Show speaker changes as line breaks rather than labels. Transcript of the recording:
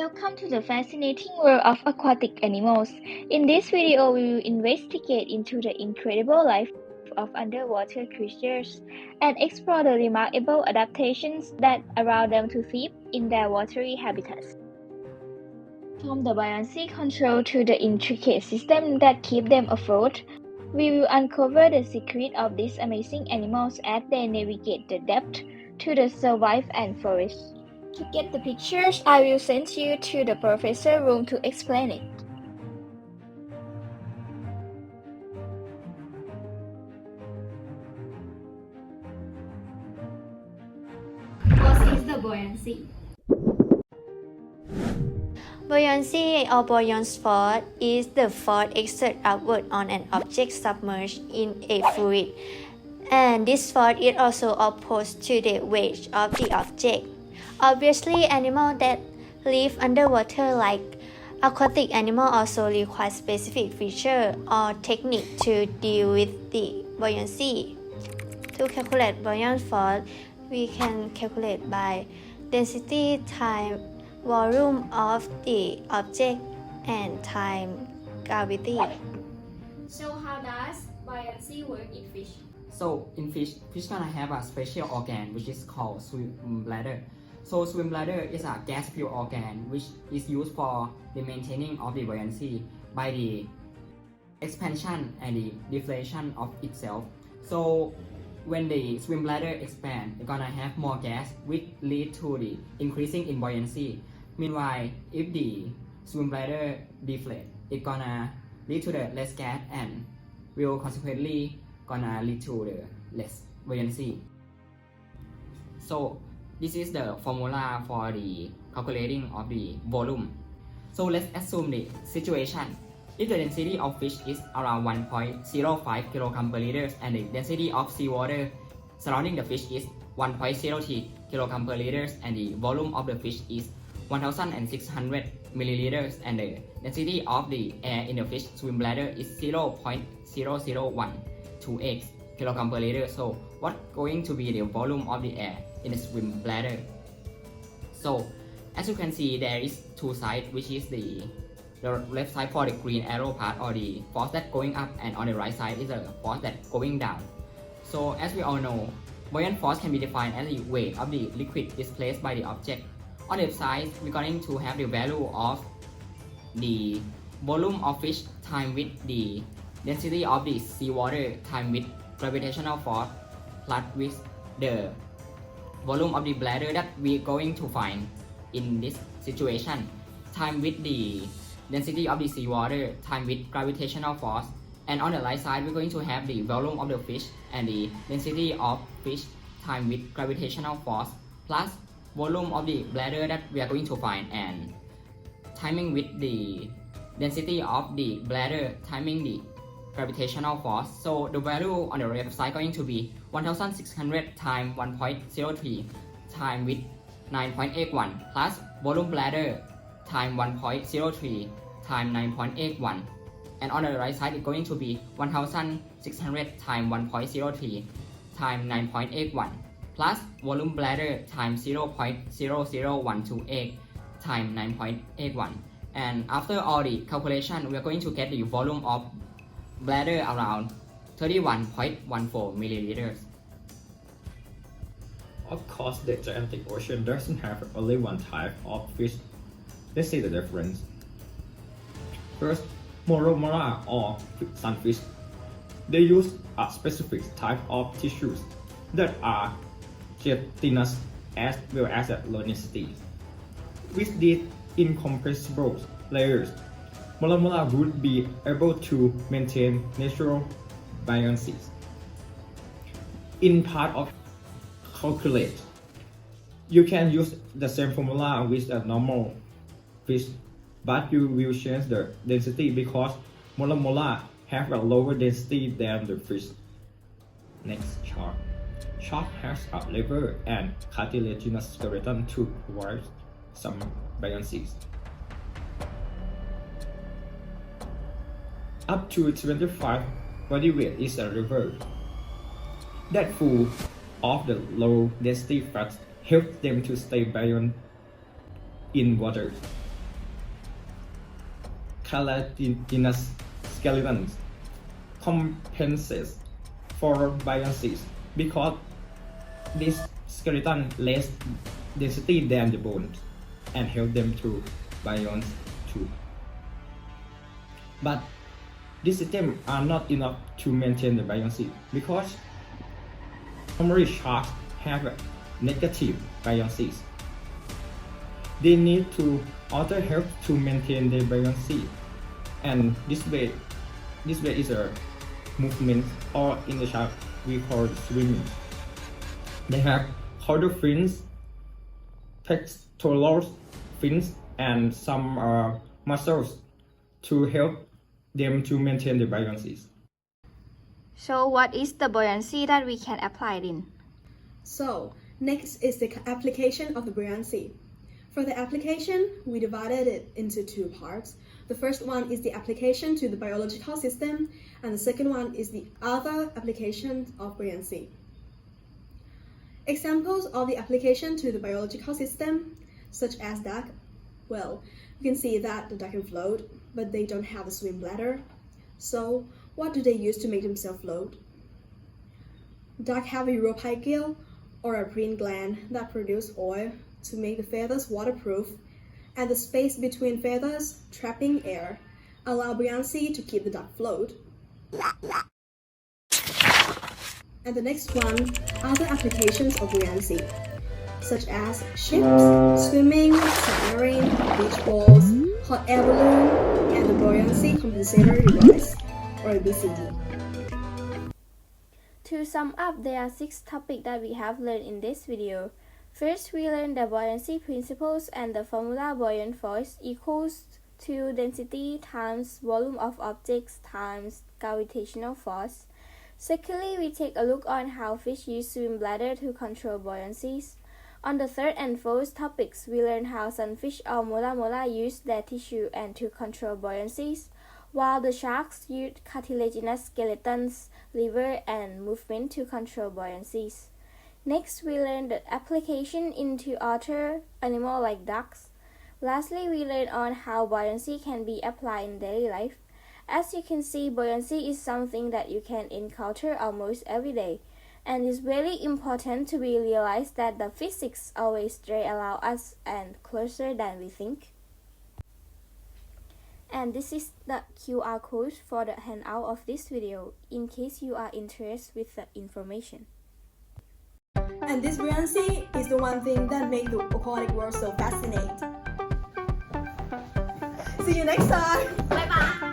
Welcome to the fascinating world of aquatic animals. In this video, we will investigate into the incredible life of underwater creatures and explore the remarkable adaptations that allow them to thrive in their watery habitats. From the buoyancy control to the intricate systems that keep them afloat, we will uncover the secret of these amazing animals as they navigate the depth to the survive and flourish. To get the pictures, I will send you to the professor room to explain it.
What is the buoyancy?
Buoyancy or buoyant force is the force exerted upward on an object submerged in a fluid, and this force is also opposed to the weight of the object. Obviously, animals that live underwater like aquatic animals also require specific feature or technique to deal with the buoyancy. To calculate buoyant force, we can calculate by density times volume of the object and time gravity.
So how does buoyancy work in fish?
So in fish gonna have a special organ which is called swim bladder. So swim bladder is a gas-filled organ which is used for the maintaining of the buoyancy by the expansion and the deflation of itself. So when the swim bladder expand, it's gonna have more gas which lead to the increasing in buoyancy. Meanwhile, if the swim bladder deflate, it's gonna lead to the less gas and will consequently gonna lead to the less buoyancy. So this is the formula for the calculating of the volume. So let's assume the situation. If the density of fish is around 1.05 kg per liter and the density of seawater surrounding the fish is 1.03 kg per liter and the volume of the fish is 1600 milliliters and the density of the air in the fish swim bladder is 0.0012 kg per liter. So what's going to be the volume of the air in the swim bladder? So as you can see, there is two sides, which is the left side for the green arrow part or the force that going up, and on the right side is the force that going down. So as we all know, buoyant force can be defined as the weight of the liquid displaced by the object. On the left side, we're going to have the value of the volume of fish times with the density of the seawater times with gravitational force plus with the volume of the bladder that we're going to find in this situation times with the density of the seawater times with gravitational force. And on the right side, we're going to have the volume of the fish and the density of fish times with gravitational force plus volume of the bladder that we are going to find, and timing with the density of the bladder timing the gravitational force. So the value on the left side going to be 1600 times 1.03 times with 9.81 plus volume bladder times 1.03 times 9.81, and on the right side it's going to be 1600 times 1.03 times 9.81 plus volume bladder times 0.00128 times 9.81. And after all the calculation, we are going to get the volume of bladder around 31.14 milliliters.
Of course, the Atlantic Ocean doesn't have only one type of fish. Let's see the difference. First, Moromora or sunfish. They use a specific type of tissues that are gelatinous as well as low density. With these incompressible layers, Molamula would be able to maintain natural buoyancy. In part of calculate, you can use the same formula with a normal fish, but you will change the density because Molamula have a lower density than the fish. Next chart. Shark has a liver and cartilaginous skeleton to provide some buoyancy. Up to 25 body weight is a liver that full of the low density fats help them to stay buoyant in water. cartilaginous skeletons compensates for buoyancy because this skeleton less density than the bones and help them to buoyant too. But these systems are not enough to maintain the buoyancy because primary sharks have a negative buoyancy. They need to also help to maintain their buoyancy, and this way is a movement, or in the shark we call swimming. They have caudal fins, pectoral fins, and some muscles to help them to maintain the buoyancy.
So what is the buoyancy that we can apply in?
So, next is the application of the buoyancy. For the application, we divided it into two parts. The first one is the application to the biological system, and the second one is the other applications of buoyancy. Examples of the application to the biological system, such as duck. Well, you can see that the duck can float, but they don't have a swim bladder. So, what do they use to make themselves float? Duck have a uropygial, or a preen gland, that produce oil to make the feathers waterproof, and the space between feathers trapping air allow buoyancy to keep the duck float. And the next one, other applications of buoyancy, such as ships, swimming, submarine, beach balls, hot air balloon, and the buoyancy compensatory device, or BCD.
To sum up, there are 6 topics that we have learned in this video. First, we learned the buoyancy principles and the formula buoyant force equals to density times volume of objects times gravitational force. Secondly, we take a look on how fish use swim bladder to control buoyancies. On the third and fourth topics, we learn how sunfish or mola use their tissue and to control buoyancies, while the sharks use cartilaginous skeletons, liver, and movement to control buoyancies. Next, we learn the application into other animals like ducks. Lastly, we learn on how buoyancy can be applied in daily life. As you can see, buoyancy is something that you can encounter almost every day, and it's very important to be realized that the physics always stray around us and closer than we think. And this is the QR code for the handout of this video, in case you are interested with the information.
And this buoyancy is the one thing that makes the aquatic world so fascinating. See you next time!
Bye bye.